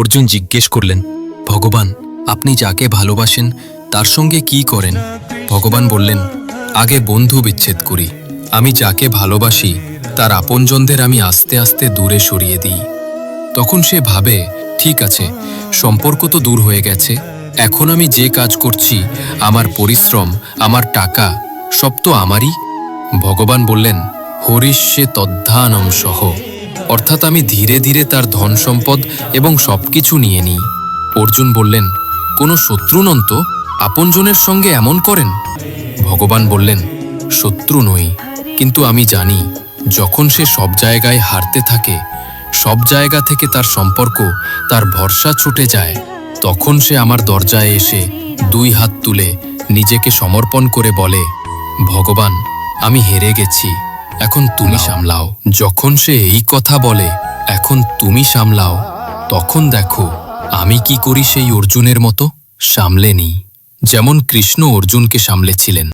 অর্জুন জিজ্ঞেস করলেন, ভগবান, আপনি যাকে ভালোবাসেন তার সঙ্গে কি করেন? ভগবান বললেন, আগে বন্ধু বিচ্ছেদ করি। আমি যাকে ভালোবাসি তার আপনজনদের আমি আস্তে আস্তে দূরে সরিয়ে দিই। তখন সে ভাবে, ঠিক আছে, সম্পর্ক তো দূর হয়ে গেছে, এখন আমি যে কাজ করছি, আমার পরিশ্রম, আমার টাকা, সব তো আমারই। ভগবান বললেন, হরিষ্যে তদ্ধানম সহ, অর্থাৎ আমি ধীরে ধীরে তার ধন সম্পদ এবং সবকিছু নিয়ে নিই। অর্জুন বললেন, কোনো শত্রু নন তো, আপনজনের সঙ্গে এমন করেন? ভগবান বললেন, শত্রু নই, কিন্তু আমি জানি যখন সে সব জায়গায় হারতে থাকে, সব জায়গা থেকে তার সম্পর্ক, তার ভরসা ছুটে যায়, তখন সে আমার দরজায় এসে দুই হাত তুলে নিজেকে সমর্পণ করে বলে, ভগবান, আমি হেরে গেছি, এখন তুমি সামলাও। যখন সে এই কথা বলে, এখন তুমি সামলাও, তখন দেখো আমি কি করি সেই অর্জুনের মতো, সামলে নিই, যেমন কৃষ্ণ অর্জুনকে সামলেছিলেন।